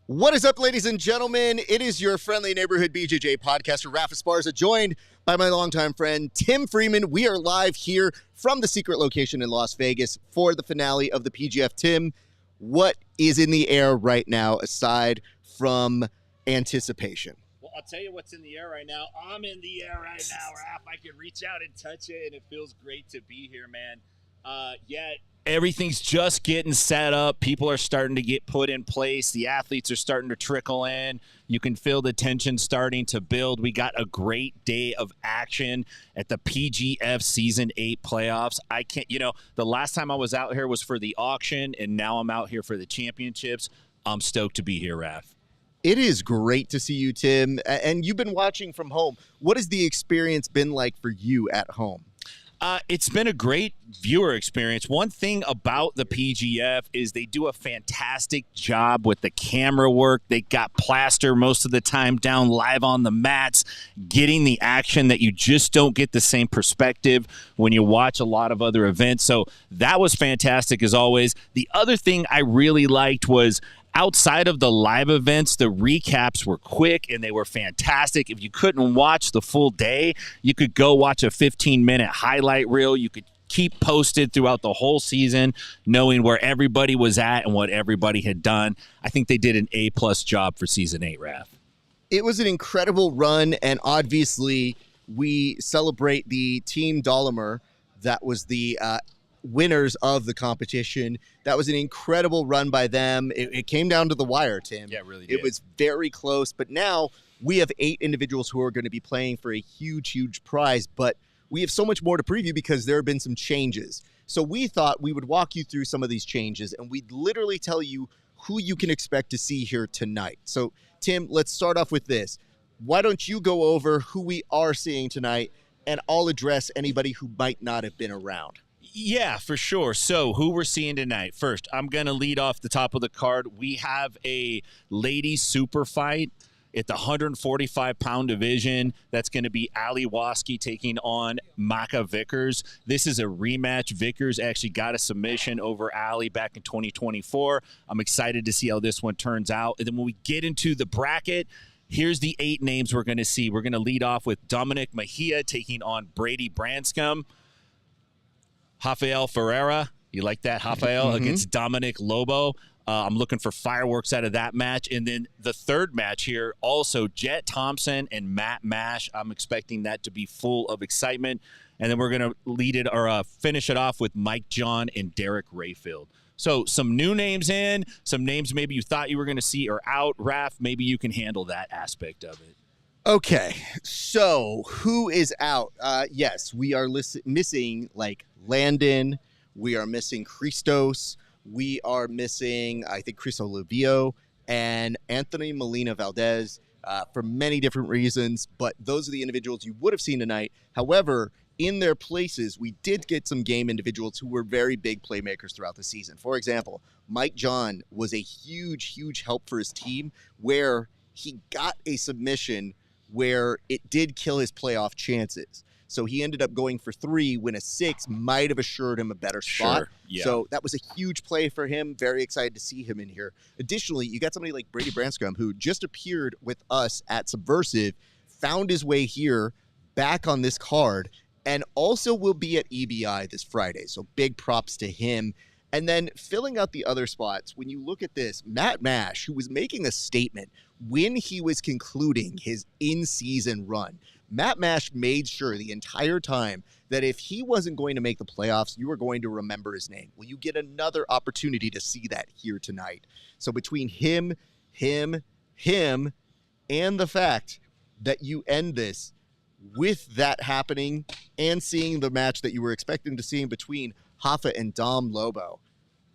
What is up, ladies and gentlemen? It is your friendly neighborhood BJJ podcaster, ESPARZA, joined by my longtime friend, Tim Freeman. We are live here from the secret location in Las Vegas for the finale of the PGF. Tim, what is in the air right now aside from anticipation? Well, I'll tell you what's in the air right now. I'm in the air right now, Raph. I can reach out and touch it, and it feels great to be here, man. Everything's just getting set up. People are starting to get put in place. The athletes are starting to trickle in. You can feel the tension starting to build. We got a great day of action at the PGF Season 8 playoffs. The last time I was out here was for the auction, and now I'm out here for the championships. I'm stoked to be here, Raph. It is great to see you, Tim, and you've been watching from home. What has the experience been like for you at home? It's been a great viewer experience. One thing about the PGF is they do a fantastic job with the camera work. They got plaster most of the time down live on the mats, getting the action that you just don't get the same perspective when you watch a lot of other events. So that was fantastic as always. The other thing I really liked was outside of the live events, the recaps were quick and they were fantastic. If you couldn't watch the full day, you could go watch a 15-minute highlight reel. You could keep posted throughout the whole season, knowing where everybody was at and what everybody had done. I think they did an A-plus job for Season 8, Raph. It was an incredible run, and obviously we celebrate the Team Dolomer. That was the winners of the competition. That was an incredible run by them. It came down to the wire, Tim. Yeah, it really did. It was very close, but now we have 8 individuals who are going to be playing for a huge prize, but we have so much more to preview because there have been some changes. So we thought we would walk you through some of these changes, and we'd literally tell you who you can expect to see here tonight. So, Tim, let's start off with this. Why don't you go over who we are seeing tonight, and I'll address anybody who might not have been around. Yeah, for sure. So who we're seeing tonight. First, I'm going to lead off the top of the card. We have a ladies super fight at the 145-pound division. That's going to be Ali Waski taking on Maka Vickers. This is a rematch. Vickers actually got a submission over Ali back in 2024. I'm excited to see how this one turns out. And then when we get into the bracket, here's the 8 names we're going to see. We're going to lead off with Dominic Mejia taking on Brady Branscombe. Rafael Ferreira, you like that? Rafael against Dominic Lobo. I'm looking for fireworks out of that match. And then the third match here, also Jet Thompson and Matt Mash. I'm expecting that to be full of excitement. And then we're going to finish it off with Mike John and Derek Rayfield. So some new names in, some names maybe you thought you were going to see are out. Raph, maybe you can handle that aspect of it. Okay, so who is out? Yes, we are missing like Landon. We are missing Christos. We are missing, I think, Chris Olivio and Anthony Molina Valdez for many different reasons. But those are the individuals you would have seen tonight. However, in their places, we did get some game individuals who were very big playmakers throughout the season. For example, Mike John was a huge help for his team where he got a submission where it did kill his playoff chances. So he ended up going for 3 when a 6 might have assured him a better spot. Sure, yeah. So that was a huge play for him. Very excited to see him in here. Additionally, you got somebody like Brady Branscombe who just appeared with us at Subversive, found his way here, back on this card, and also will be at EBI this Friday. So big props to him. And then filling out the other spots, when you look at this, Matt Mash, who was making a statement when he was concluding his in-season run, Matt Mash made sure the entire time that if he wasn't going to make the playoffs, you were going to remember his name. Well, you get another opportunity to see that here tonight. So between him, and the fact that you end this with that happening and seeing the match that you were expecting to see in between Hoffa and Dom Lobo,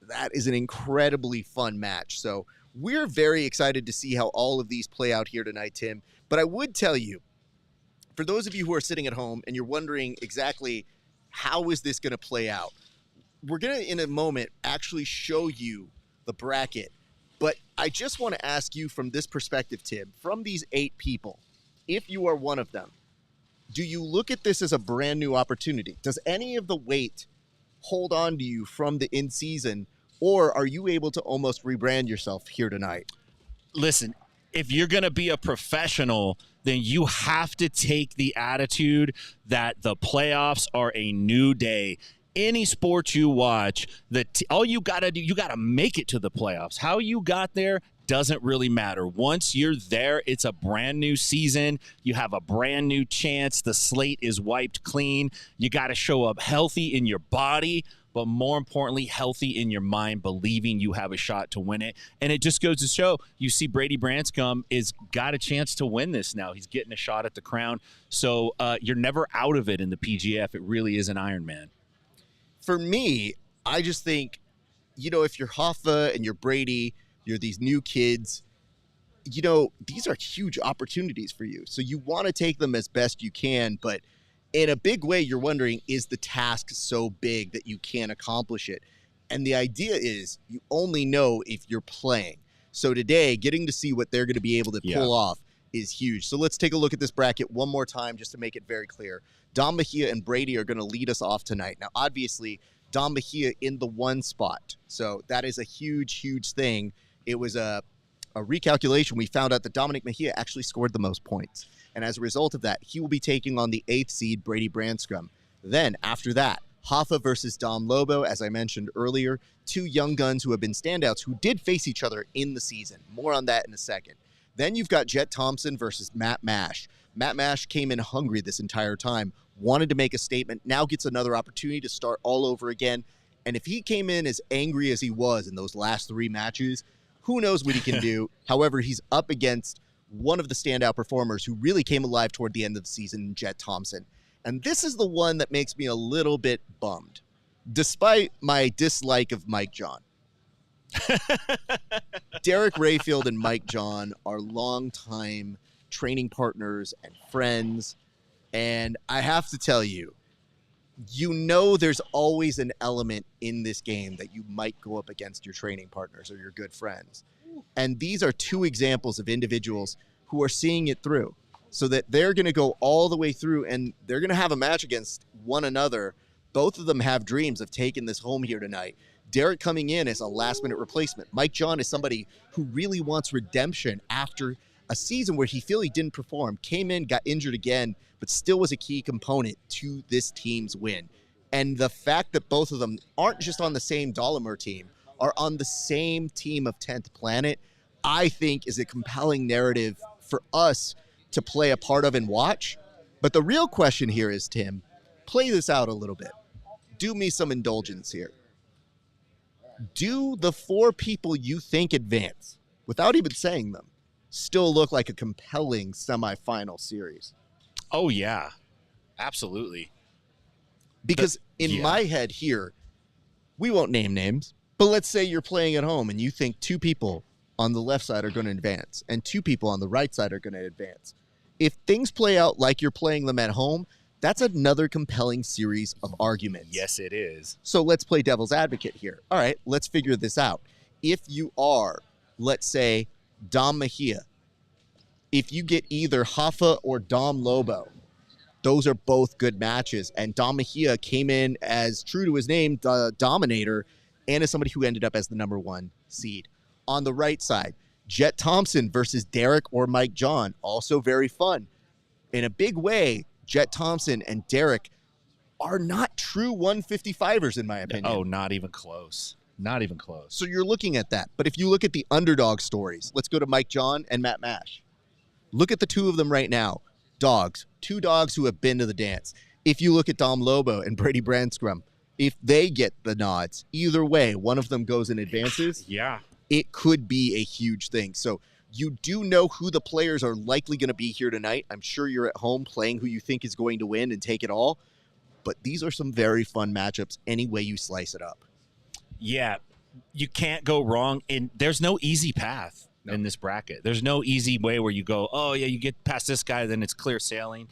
that is an incredibly fun match. So we're very excited to see how all of these play out here tonight, Tim. But I would tell you, for those of you who are sitting at home and you're wondering exactly how is this going to play out, we're going to, in a moment, actually show you the bracket. But I just want to ask you from this perspective, Tim, from these 8 people, if you are one of them, do you look at this as a brand new opportunity? Does any of the weight hold on to you from the in-season, or are you able to almost rebrand yourself here tonight? listen, if you're going to be a professional, then you have to take the attitude that the playoffs are a new day. Any sport you watch, all you got to do, you got to make it to the playoffs. How you got there doesn't really matter. Once you're there, it's a brand new season. You have a brand new chance. The slate is wiped clean. You got to show up healthy in your body, but more importantly, healthy in your mind, believing you have a shot to win it. And it just goes to show, you see Brady Branscombe is got a chance to win this now. He's getting a shot at the crown. So you're never out of it in the PGF. It really is an Ironman. For me, I just think, if you're Hoffa and you're Brady, you're these new kids, these are huge opportunities for you. So you want to take them as best you can, but in a big way, you're wondering, is the task so big that you can't accomplish it? And the idea is you only know if you're playing. So today, getting to see what they're going to be able to pull off is huge. So let's take a look at this bracket one more time just to make it very clear. Dom Mejia and Brady are going to lead us off tonight. Now, obviously, Dom Mejia in the 1 spot. So that is a huge, huge thing. It was a recalculation. We found out that Dominic Mejia actually scored the most points. And as a result of that, he will be taking on the 8th seed, Brady Branscombe. Then, after that, Hoffa versus Dom Lobo, as I mentioned earlier, 2 young guns who have been standouts who did face each other in the season. More on that in a second. Then you've got Jet Thompson versus Matt Mash. Matt Mash came in hungry this entire time, wanted to make a statement, now gets another opportunity to start all over again. And if he came in as angry as he was in those last 3 matches, who knows what he can do. However, he's up against one of the standout performers who really came alive toward the end of the season, Jet Thompson. And this is the one that makes me a little bit bummed, despite my dislike of Mike John. Derek Rayfield and Mike John are longtime training partners and friends. And I have to tell you, there's always an element in this game that you might go up against your training partners or your good friends. And these are 2 examples of individuals who are seeing it through so that they're going to go all the way through and they're going to have a match against one another. Both of them have dreams of taking this home here tonight. Derek coming in as a last-minute replacement. Mike John is somebody who really wants redemption after a season where he feel he didn't perform, came in, got injured again, but still was a key component to this team's win. And the fact that both of them aren't just on the same Dolomer team, are on the same team of 10th Planet, I think is a compelling narrative for us to play a part of and watch. But the real question here is, Tim, play this out a little bit. Do me some indulgence here. Do the 4 people you think advance, without even saying them, still look like a compelling semifinal series? Oh, yeah. Absolutely. Because in my head here, we won't name names, but let's say you're playing at home and you think 2 people on the left side are going to advance and 2 people on the right side are going to advance. If things play out like you're playing them at home, that's another compelling series of arguments. Yes, it is. So let's play devil's advocate here. All right, let's figure this out. If you are, let's say, Dom Mejia, if you get either Hoffa or Dom Lobo, those are both good matches. And Dom Mejia came in as, true to his name, the dominator, and as somebody who ended up as the number 1 seed. On the right side, Jet Thompson versus Derek or Mike John, also very fun. In a big way, Jet Thompson and Derek are not true 155ers, in my opinion. Oh, not even close. Not even close. So you're looking at that. But if you look at the underdog stories, let's go to Mike John and Matt Mash. Look at the 2 of them right now. Dogs. 2 dogs who have been to the dance. If you look at Dom Lobo and Brady Branscombe, if they get the nods, either way, one of them goes and advances. Yeah. It could be a huge thing. So you do know who the players are likely going to be here tonight. I'm sure you're at home playing who you think is going to win and take it all. But these are some very fun matchups any way you slice it up. Yeah, you can't go wrong. And there's no easy path in this bracket. There's no easy way where you go, oh, yeah, you get past this guy, then it's clear sailing.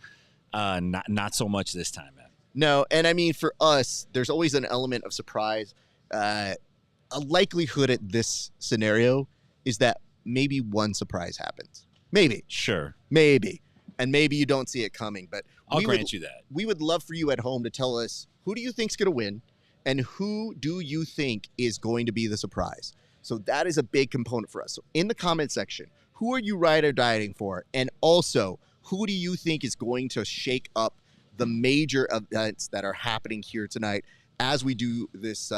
Not so much this time, man. No, and I mean, for us, there's always an element of surprise. A likelihood at this scenario is that maybe one surprise happens. Maybe. Sure. Maybe. And maybe you don't see it coming. But I'll grant you that. We would love for you at home to tell us, who do you think's going to win and who do you think is going to be the surprise? So that is a big component for us. So in the comment section, who are you ride or dieting for? And also, who do you think is going to shake up the major events that are happening here tonight as we do this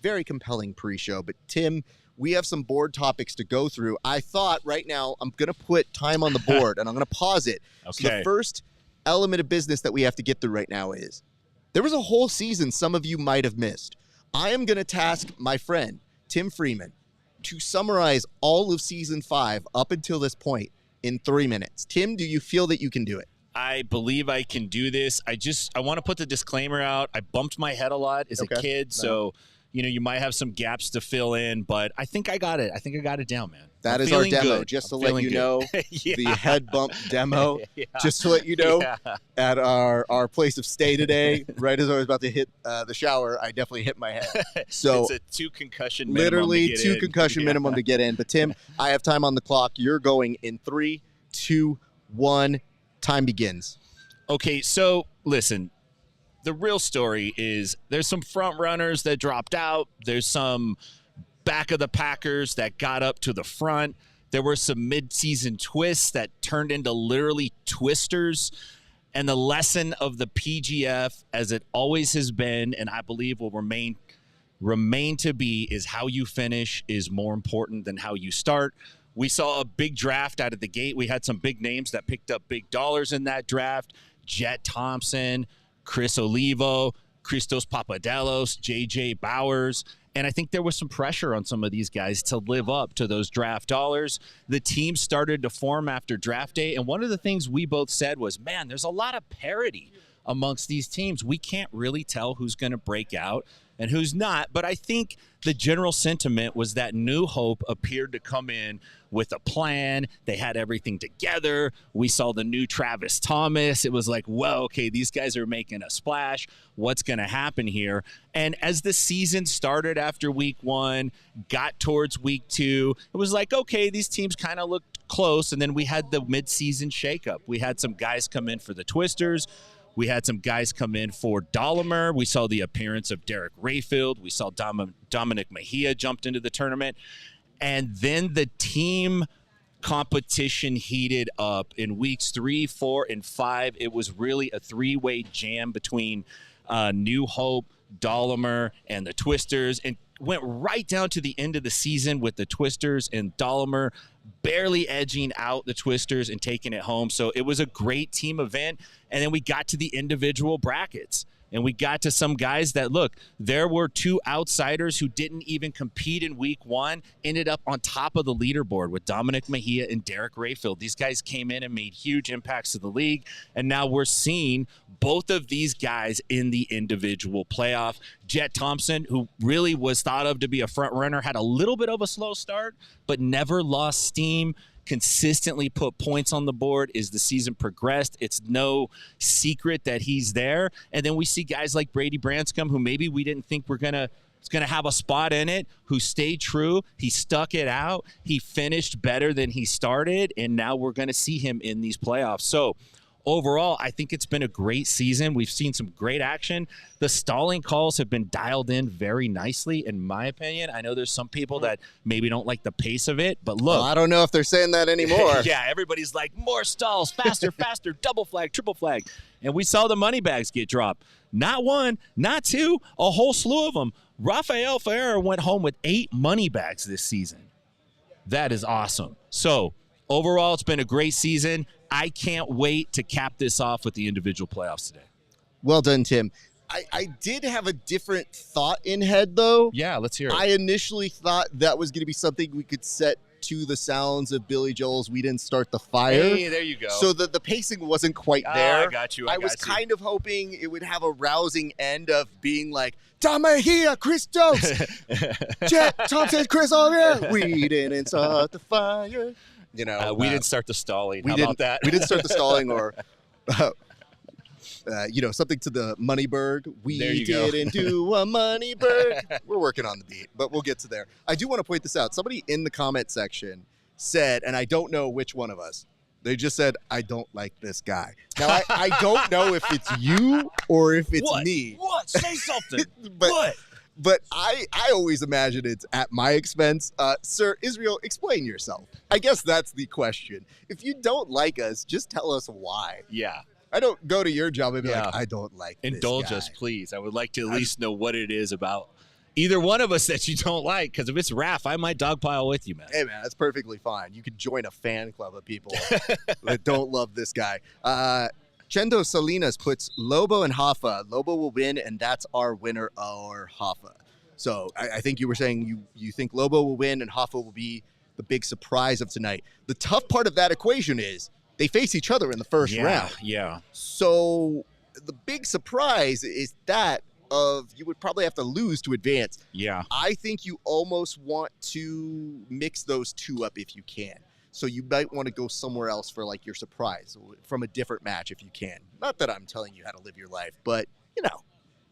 very compelling pre-show? But Tim, we have some board topics to go through. I thought right now I'm going to put time on the board and I'm going to pause it. Okay. So the first element of business that we have to get through right now is there was a whole season some of you might have missed. I am going to task my friend, Tim Freeman, to summarize all of season 5 up until this point in 3 minutes. Tim, do you feel that you can do it? I believe I can do this. I want to put the disclaimer out. I bumped my head a lot as a kid, so you might have some gaps to fill in, but I think I got it. I think I got it down, man. That is our demo, just to let you know, the head bump demo, just to let you know, at our place of stay today, right as I was about to hit the shower, I definitely hit my head. So it's a 2 concussion minimum literally to get 2 in. concussion minimum to get in. But Tim, I have time on the clock. You're going in 3, 2, 1. Time begins. Okay, so listen. The real story is there's some front runners that dropped out. There's some back of the packers that got up to the front. There were some mid-season twists that turned into literally twisters. And the lesson of the PGF, as it always has been, and I believe will remain to be, is how you finish is more important than how you start. We saw a big draft out of the gate. We had some big names that picked up big dollars in that draft. Jet Thompson, Chris Olivo, Christos Papadelos, J.J. Bowers. And I think there was some pressure on some of these guys to live up to those draft dollars. The team started to form after draft day. And one of the things we both said was, man, there's a lot of parity amongst these teams. We can't really tell who's going to break out and who's not. But I think the general sentiment was that New Hope appeared to come in with a plan. They had everything together. We saw the new Travis Thomas. It was like, well, okay, these guys are making a splash. What's going to happen here? And as the season started after week 1, got towards week 2, it was like, okay, these teams kind of looked close. And then we had the midseason shakeup. We had some guys come in for the Twisters. We had some guys come in for Dahlimer. We saw the appearance of Derek Rayfield. We saw Dominic Mejia jumped into the tournament. And then the team competition heated up in weeks 3, 4, and 5. It was really a 3-way jam between New Hope, Dahlimer, and the Twisters, and went right down to the end of the season with the Twisters and Dahlimer barely edging out the Twisters and taking it home. So it was a great team event. And then we got to the individual brackets. And we got to some guys that, look, there were 2 outsiders who didn't even compete in week 1, ended up on top of the leaderboard with Dominic Mejia and Derek Rayfield. These guys came in and made huge impacts to the league. And now we're seeing both of these guys in the individual playoff. Jet Thompson, who really was thought of to be a front runner, had a little bit of a slow start, but never lost steam. Consistently put points on the board as the season progressed. It's no secret that he's there. And then we see guys like Brady Branscombe, who maybe we didn't think was gonna have a spot in it, who stayed true. He stuck it out. He finished better than he started, and now we're going to see him in these playoffs. So overall, I think it's been a great season. We've seen some great action. The stalling calls have been dialed in very nicely, in my opinion. I know there's some people that maybe don't like the pace of it, but look. Well, I don't know if they're saying that anymore. Yeah, everybody's like, more stalls, faster, faster, double flag, triple flag. And we saw the money bags get dropped. Not 1, not 2, a whole slew of them. Rafael Ferreira went home with 8 money bags this season. That is awesome. So overall, it's been a great season. I can't wait to cap this off with the individual playoffs today. Well done, Tim. I did have a different thought in head, though. Yeah, let's hear it. I initially thought that was going to be something we could set to the sounds of Billy Joel's We Didn't Start the Fire. Hey, there you go. So the pacing wasn't quite there. I got you. I was kind of hoping it would have a rousing end of being like, Damahia, Christos, Jet Thompson, Chris Oliver. We didn't start the fire. You know, we didn't start the stalling. How about that? We didn't start the stalling, or something to the Moneybird. We didn't do a Moneybird. We're working on the beat, but we'll get to there. I do want to point this out. Somebody in the comment section said, and I don't know which one of us, they just said, I don't like this guy. Now, I don't know if it's you or if it's me. What? Say something. But what? But I always imagine it's at my expense. Sir, Israel, explain yourself. I guess that's the question. If you don't like us, just tell us why. Yeah. I don't go to your job and be like, I don't like Indulge this guy. us, please. I would like to at least know what it is about either one of us that you don't like, because if it's Raph, I might dogpile with you, man. Hey, man, that's perfectly fine. You could join a fan club of people that don't love this guy. Chendo Salinas puts Lobo and Hoffa. Lobo will win, and that's our winner, or Hoffa. So I think you were saying you think Lobo will win and Hoffa will be the big surprise of tonight. The tough part of that equation is they face each other in the first round. Yeah. So the big surprise is that of you would probably have to lose to advance. Yeah. I think you almost want to mix those two up if you can. So you might want to go somewhere else for like your surprise from a different match if you can. Not that I'm telling you how to live your life, but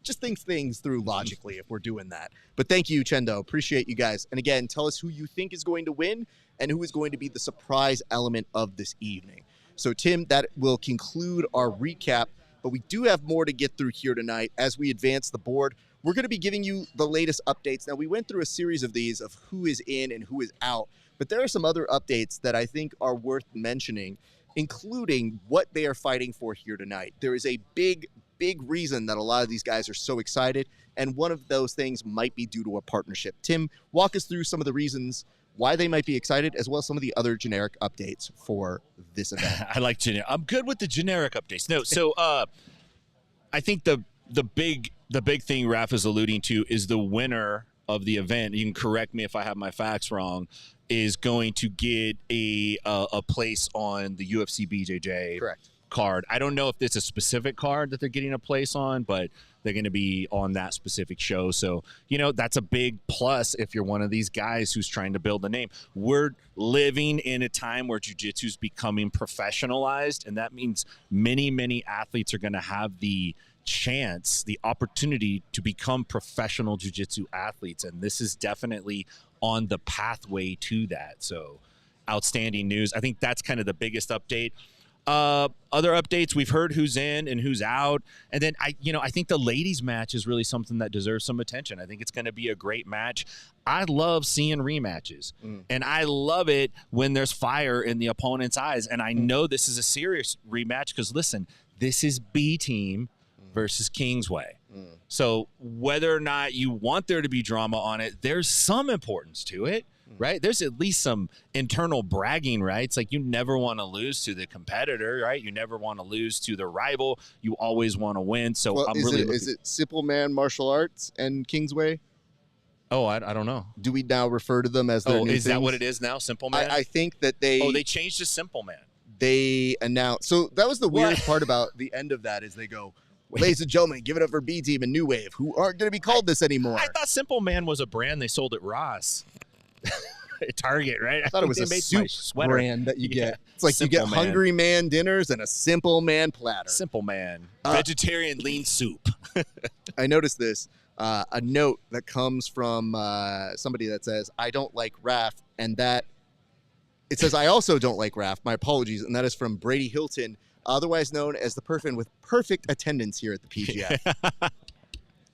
just think things through logically if we're doing that. But thank you, Chendo. Appreciate you guys. And again, tell us who you think is going to win and who is going to be the surprise element of this evening. So Tim, that will conclude our recap, but we do have more to get through here tonight as we advance the board. We're going to be giving you the latest updates. Now, we went through a series of these of who is in and who is out, but there are some other updates that I think are worth mentioning, including what they are fighting for here tonight. There is a big reason that a lot of these guys are so excited, and one of those things might be due to a partnership. Tim, walk us through some of the reasons why they might be excited, as well as some of the other generic updates for this event. I like generic. I'm good with the generic updates. No, so I think the big thing Raph is alluding to is the winner of the event. You can correct me if I have my facts wrong. Is going to get a place on the UFC BJJ Correct. card. I don't know if it's a specific card that they're getting a place on, but they're going to be on that specific show. So, that's a big plus if you're one of these guys who's trying to build a name. We're living in a time where jiu-jitsu is becoming professionalized, and that means many, many athletes are going to have the chance, the opportunity to become professional jiu-jitsu athletes, and this is definitely on the pathway to that. So outstanding news. I think that's kind of the biggest update. Other updates, we've heard who's in and who's out. And then I think the ladies match is really something that deserves some attention. I think it's going to be a great match. I love seeing rematches, and I love it when there's fire in the opponent's eyes. And I know this is a serious rematch because, listen, this is B team versus Kingsway. So whether or not you want there to be drama on it, there's some importance to it, right? There's at least some internal bragging rights. Like, you never want to lose to the competitor, right? You never want to lose to the rival. You always want to win. So is it Simple Man Martial Arts and Kingsway? Oh, I don't know. Do we now refer to them as their new is that things? what it is now? Simple Man? I think that they changed to Simple Man. They announced. So that was the weirdest part about the end of that is they go, ladies and gentlemen, give it up for B Team and New Wave, who aren't going to be called this anymore. I thought Simple Man was a brand they sold at Ross. Target, right? I thought it was a soup brand that you get. It's like Simple you get Man. Hungry Man dinners and a Simple Man platter. Simple Man. Vegetarian lean soup. I noticed this. A note that comes from somebody that says, I don't like Raph, and that it says, I also don't like Raph. My apologies. And that is from Brady Hilton, otherwise known as the person with perfect attendance here at the PGF.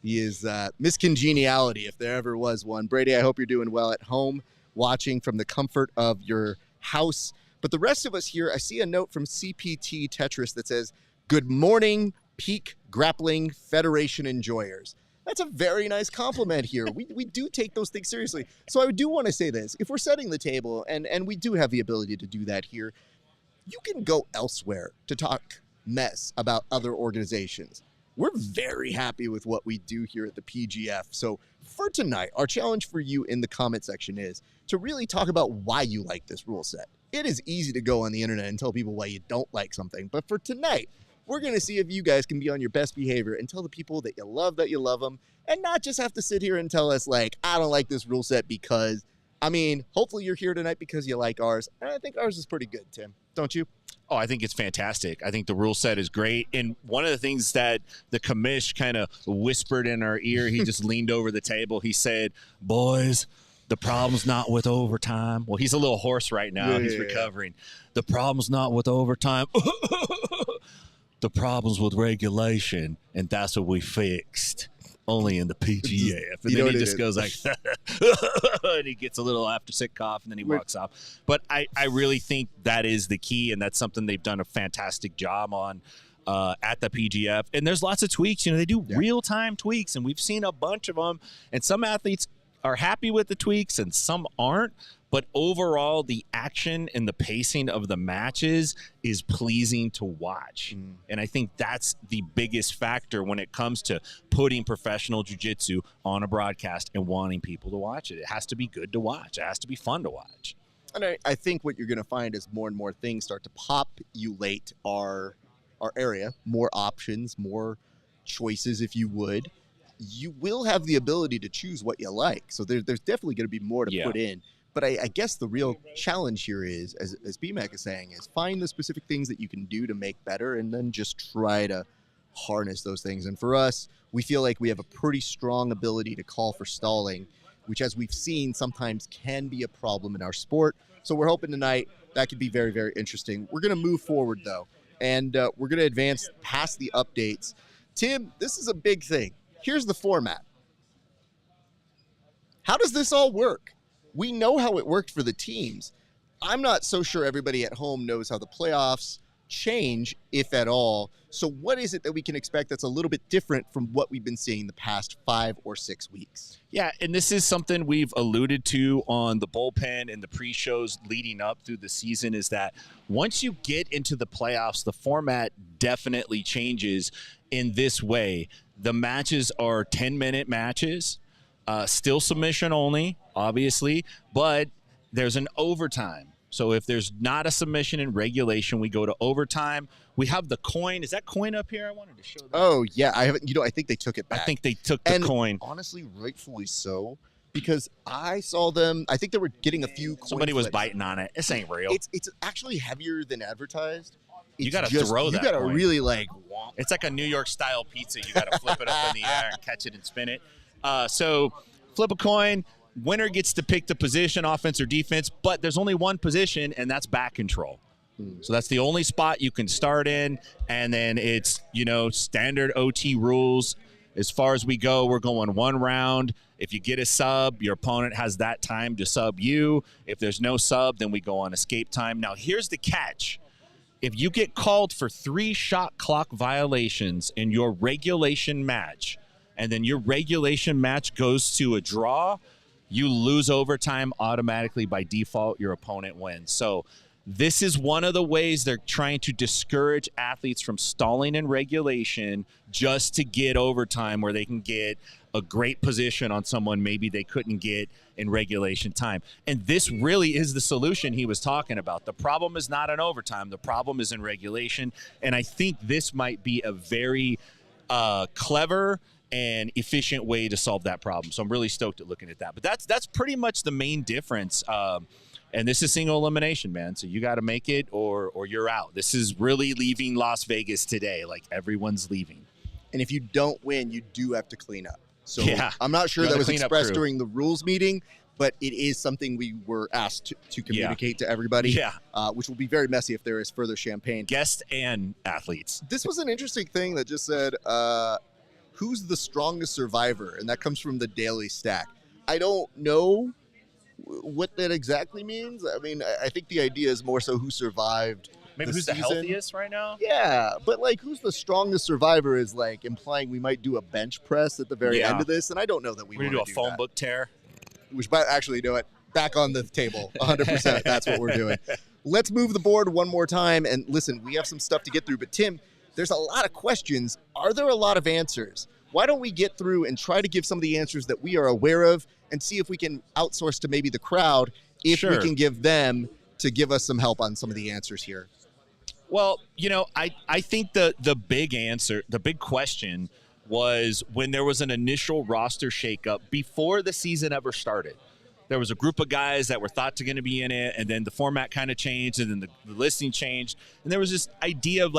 He is Miss Congeniality, if there ever was one. Brady, I hope you're doing well at home, watching from the comfort of your house. But the rest of us here, I see a note from CPT Tetris that says, good morning, Peak Grappling Federation enjoyers. That's a very nice compliment here. We do take those things seriously. So I do want to say this. If we're setting the table, and we do have the ability to do that here, you can go elsewhere to talk mess about other organizations. We're very happy with what we do here at the PGF. So for tonight, our challenge for you in the comment section is to really talk about why you like this rule set. It is easy to go on the internet and tell people why you don't like something. But for tonight, we're going to see if you guys can be on your best behavior and tell the people that you love them, and not just have to sit here and tell us, like, I don't like this rule set because, hopefully you're here tonight because you like ours. And I think ours is pretty good, Tim. Don't you? Oh, I think it's fantastic. I think the rule set is great. And one of the things that the commish kind of whispered in our ear, he just leaned over the table. He said, boys, the problem's not with overtime. Well, he's a little hoarse right now. He's recovering. The problem's not with overtime. The problem's with regulation, and that's what we fixed. only in the PGA. And then he just goes like, and he gets a little after sick cough, and then he walks off. But I really think that is the key, and that's something they've done a fantastic job on at the PGF. And there's lots of tweaks. They do real-time tweaks, and we've seen a bunch of them. And some athletes are happy with the tweaks, and some aren't. But overall, the action and the pacing of the matches is pleasing to watch. And I think that's the biggest factor when it comes to putting professional jiu-jitsu on a broadcast and wanting people to watch it. It has to be good to watch. It has to be fun to watch. And I think what you're going to find is more and more things start to populate our area, more options, more choices, if you would. You will have the ability to choose what you like. So there's definitely going to be more to put in. But I guess the real challenge here is, as BMAC is saying, is find the specific things that you can do to make better and then just try to harness those things. And for us, we feel like we have a pretty strong ability to call for stalling, which, as we've seen, sometimes can be a problem in our sport. So we're hoping tonight that could be very, very interesting. We're going to move forward, though, and we're going to advance past the updates. Tim, this is a big thing. Here's the format. How does this all work? We know how it worked for the teams. I'm not so sure everybody at home knows how the playoffs change, if at all. So what is it that we can expect that's a little bit different from what we've been seeing the past 5 or 6 weeks? Yeah, and this is something we've alluded to on the bullpen and the pre-shows leading up through the season, is that once you get into the playoffs, the format definitely changes in this way. The matches are 10-minute matches. Still submission only, obviously, but there's an overtime. So if there's not a submission in regulation, we go to overtime. We have the coin. Is that coin up here? I wanted to show that. Oh, yeah. I haven't. I think they took it back. I think they took the coin. Honestly, rightfully so, because I saw them. I think they were getting a few coin Somebody was flips. Biting on it. This ain't real. It's actually heavier than advertised. You got to throw that. You got to coin. really It's like a New York style pizza. You got to flip it up in the air and catch it and spin it. So flip a coin. Winner gets to pick the position, offense or defense, but there's only one position, and that's back control. So that's the only spot you can start in, and then it's, standard OT rules. As far as we go, we're going one round. If you get a sub, your opponent has that time to sub you. If there's no sub, then we go on escape time. Now, here's the catch. If you get called for 3 shot clock violations in your regulation match, and then your regulation match goes to a draw, you lose overtime automatically by default. Your opponent wins. So this is one of the ways they're trying to discourage athletes from stalling in regulation just to get overtime, where they can get a great position on someone maybe they couldn't get in regulation time. And this really is the solution he was talking about. The problem is not in overtime. The problem is in regulation. And I think this might be a very clever and efficient way to solve that problem. So I'm really stoked at looking at that. But that's pretty much the main difference. And this is single elimination, man. So you got to make it or you're out. This is really leaving Las Vegas today. Like, everyone's leaving. And if you don't win, you do have to clean up. So yeah, I'm not sure that was expressed during the rules meeting, but it is something we were asked to communicate to everybody, which will be very messy if there is further champagne. Guests and athletes. This was an interesting thing that just said, who's the strongest survivor? And that comes from the Daily Stack. I don't know what that exactly means. I mean, I think the idea is more so who survived. Maybe who's the healthiest right now? Yeah, but who's the strongest survivor is implying we might do a bench press at the very end of this, and I don't know that we're going to do a phone book tear. We should actually do it. Back on the table, 100%. That's what we're doing. Let's move the board one more time, and listen, we have some stuff to get through, but Tim, there's a lot of questions. Are there a lot of answers? Why don't we get through and try to give some of the answers that we are aware of and see if we can outsource to maybe the crowd, if we can give them to give us some help on some of the answers here. Well, I think the big answer, the big question was when there was an initial roster shakeup before the season ever started. There was a group of guys that were thought to going to be in it, and then the format kind of changed, and then the listing changed. And there was this idea of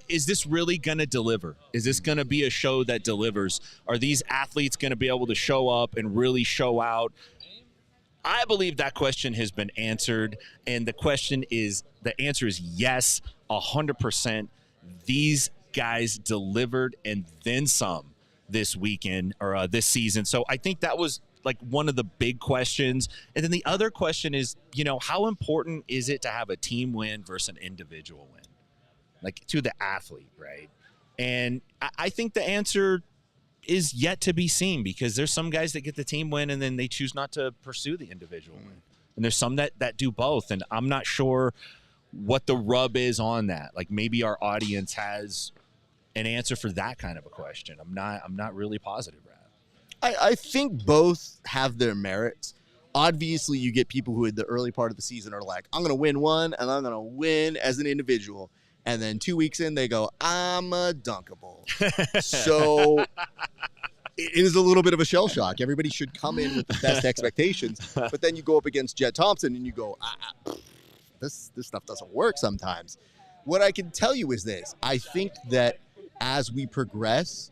is this really going to deliver? Is this going to be a show that delivers? Are these athletes going to be able to show up and really show out? I believe that question has been answered, and the answer is yes, 100%. These guys delivered and then some. this weekend or this season. So I think that was like one of the big questions. And then the other question is, how important is it to have a team win versus an individual win? Like to the athlete, right? And I think the answer is yet to be seen, because there's some guys that get the team win and then they choose not to pursue the individual win. And there's some that do both. And I'm not sure what the rub is on that. Like maybe our audience has an answer for that kind of a question. I'm not really positive, Brad. I think both have their merits. Obviously, you get people who in the early part of the season are like, I'm going to win one and I'm going to win as an individual. And then 2 weeks in, they go, I'm a dunkable. So it is a little bit of a shell shock. Everybody should come in with the best expectations. But then you go up against Jed Thompson and you go, this stuff doesn't work sometimes. What I can tell you is this. I think that as we progress,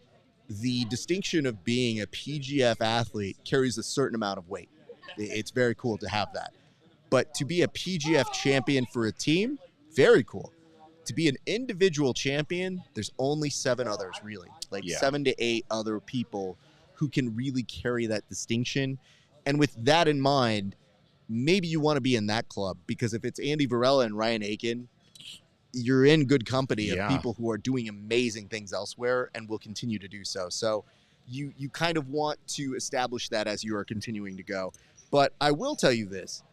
the distinction of being a PGF athlete carries a certain amount of weight. It's very cool to have that. But to be a PGF champion for a team, very cool. To be an individual champion, there's only 7 others, really. 7 to 8 other people who can really carry that distinction. And with that in mind, maybe you want to be in that club, because if it's Andy Varela and Ryan Aiken, you're in good company of people who are doing amazing things elsewhere and will continue to do so. So you kind of want to establish that as you are continuing to go. But I will tell you this.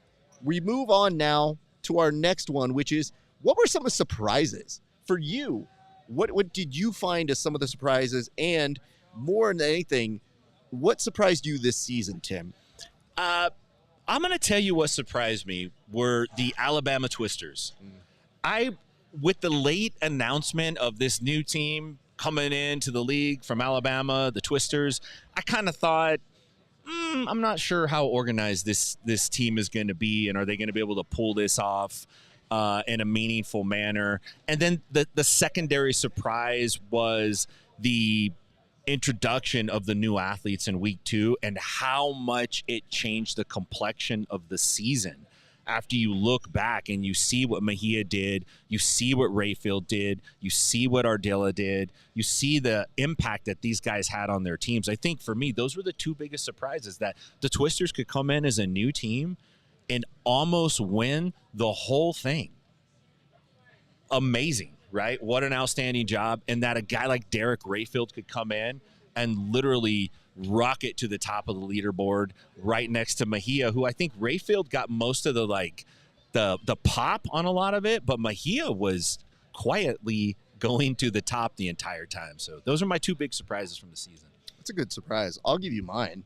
We move on now to our next one, which is, what were some of the surprises for you? What did you find as some of the surprises? And more than anything, what surprised you this season, Tim? I'm going to tell you what surprised me were the Alabama Twisters. With the late announcement of this new team coming into the league from Alabama, the Twisters, I kind of thought, I'm not sure how organized this team is going to be, and are they going to be able to pull this off in a meaningful manner? And then the secondary surprise was the introduction of the new athletes in week 2 and how much it changed the complexion of the season. After you look back and you see what Mejia did, you see what Rayfield did, you see what Ardilla did, you see the impact that these guys had on their teams. I think for me, those were the 2 biggest surprises, that the Twisters could come in as a new team and almost win the whole thing. Amazing, right? What an outstanding job. And that a guy like Derek Rayfield could come in and literally rocket to the top of the leaderboard right next to Mejia, who I think Rayfield got most of the pop on a lot of it, but Mejia was quietly going to the top the entire time. So those are my 2 big surprises from the season. That's a good surprise. I'll give you mine.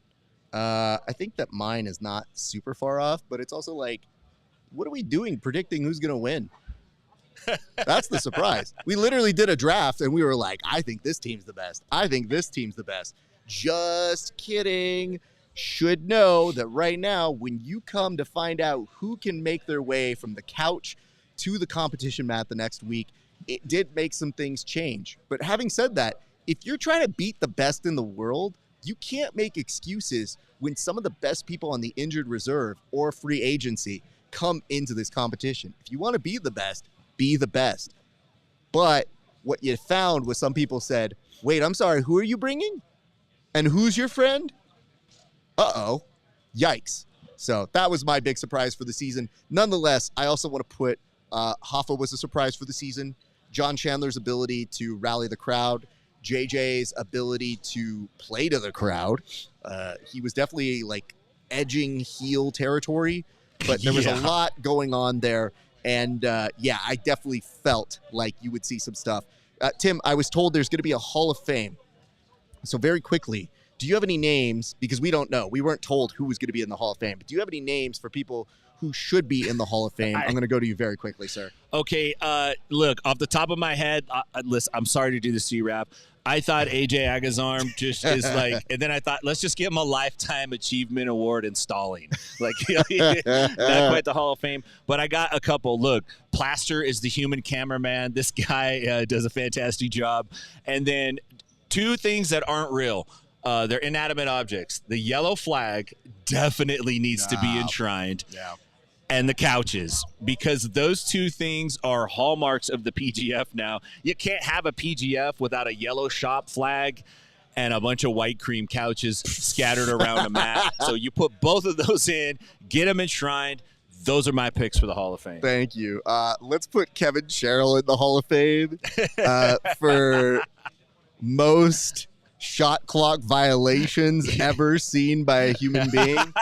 I think that mine is not super far off, but it's also like, what are we doing predicting who's going to win? That's the surprise. We literally did a draft and we were like, I think this team's the best. I think this team's the best. Just kidding. Should know that right now, when you come to find out who can make their way from the couch to the competition mat the next week, it did make some things change. But having said that, if you're trying to beat the best in the world, you can't make excuses when some of the best people on the injured reserve or free agency come into this competition. If you want to be the best, be the best. But what you found was some people said, wait, I'm sorry, who are you bringing? And who's your friend? Uh-oh. Yikes. So that was my big surprise for the season. Nonetheless, I also want to put Hoffa was a surprise for the season. John Chandler's ability to rally the crowd. JJ's ability to play to the crowd. He was definitely like edging heel territory, but there was a lot going on there. And I definitely felt like you would see some stuff. Tim, I was told there's going to be a Hall of Fame. So very quickly, do you have any names? Because we don't know. We weren't told who was going to be in the Hall of Fame. But do you have any names for people who should be in the Hall of Fame? I'm going to go to you very quickly, sir. Okay, look, off the top of my head, listen, I'm sorry to do this to you, Rap. I thought AJ Agazarm just is like, and then I thought, let's just give him a Lifetime Achievement Award in stalling. Like, not quite the Hall of Fame, but I got a couple. Look, Plaster is the human cameraman. This guy does a fantastic job. And then 2 things that aren't real. They're inanimate objects. The yellow flag definitely needs to be enshrined. Yeah. And the couches, because those 2 things are hallmarks of the PGF now. You can't have a PGF without a yellow shop flag. and a bunch of white cream couches scattered around a mat. So you put both of those in, get them enshrined. Those are my picks for the Hall of Fame. Thank you. Let's put Kevin Sherrill in the Hall of Fame for most shot clock violations ever seen by a human being.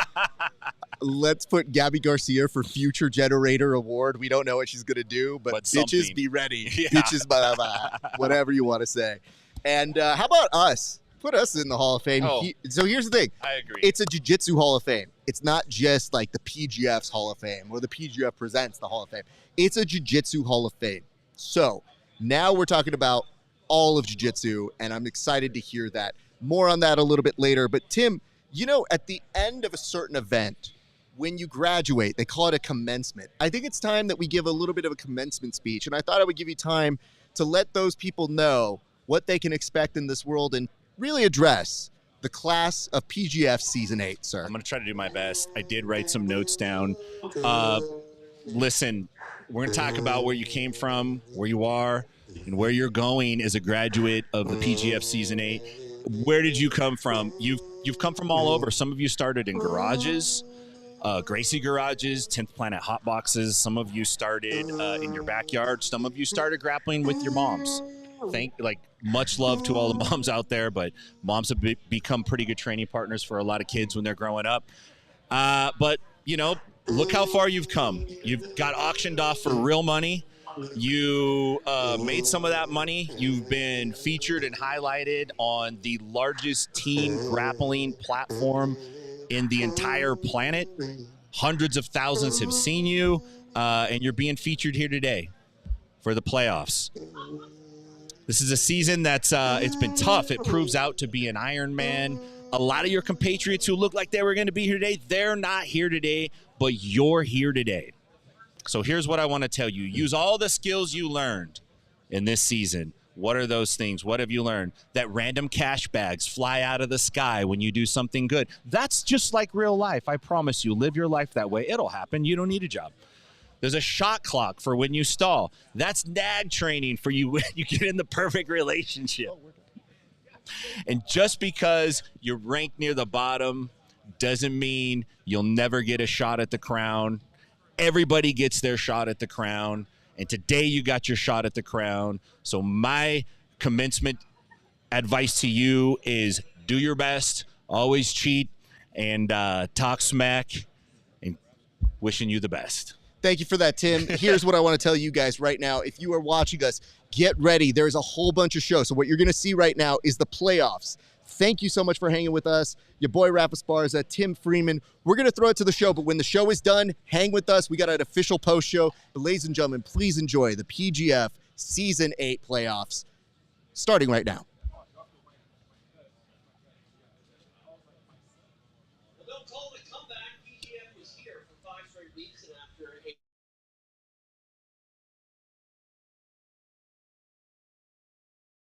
Let's put Gabby Garcia for Future Generator Award. We don't know what she's going to do, but bitches something. be ready. Yeah. Bitches, blah, blah, whatever you want to say. And how about us? Put us in the Hall of Fame. Oh. So here's the thing. I agree. It's a Jiu-Jitsu Hall of Fame. It's not just like the PGF's Hall of Fame or the PGF presents the Hall of Fame. It's a Jiu-Jitsu Hall of Fame. So now we're talking about all of Jiu-Jitsu, and I'm excited to hear that. More on that a little bit later. But Tim, you know, at the end of a certain event, when you graduate, they call it a commencement. I think it's time that we give a little bit of a commencement speech, and I thought I would give you time to let those people know what they can expect in this world and really address the class of PGF Season 8, sir. I'm going to try to do my best. I did write some notes down. Listen, we're going to talk about where you came from, where you are, and where you're going as a graduate of the PGF Season 8. Where did you come from? You've come from all over. Some of you started in garages, Gracie garages, 10th Planet hot boxes. Some of you started in your backyard. Some of you started grappling with your moms. Much love to all the moms out there, but moms have become pretty good training partners for a lot of kids when they're growing up. But, you know, look how far you've come. You've got auctioned off for real money. You made some of that money. You've been featured and highlighted on the largest team grappling platform in the entire planet. Hundreds of thousands have seen you, and you're being featured here today for the playoffs. This is a season that's it's been tough. It proves out to be an Ironman. A lot of your compatriots who look like they were going to be here today, they're not here today, but you're here today. So here's what I want to tell you. Use all the skills you learned in this season. What are those things? What have you learned? That random cash bags fly out of the sky when you do something good. That's just like real life. I promise you. Live your life that way. It'll happen. You don't need a job. There's a shot clock for when you stall. That's nag training for you when you get in the perfect relationship. And just because you're ranked near the bottom doesn't mean you'll never get a shot at the crown. Everybody gets their shot at the crown. And today you got your shot at the crown. So my commencement advice to you is do your best, always cheat, and talk smack, and wishing you the best. Thank you for that, Tim. Here's what I want to tell you guys right now. If you are watching us, get ready. There's a whole bunch of shows. So what you're going to see right now is the playoffs. Thank you so much for hanging with us. Your boy, ESPARZA, Tim Freeman. We're going to throw it to the show, but when the show is done, hang with us. We got an official post show. But ladies and gentlemen, please enjoy the PGF Season 8 playoffs starting right now. They'll call it a comeback. PGF was here for 5 straight weeks, and after a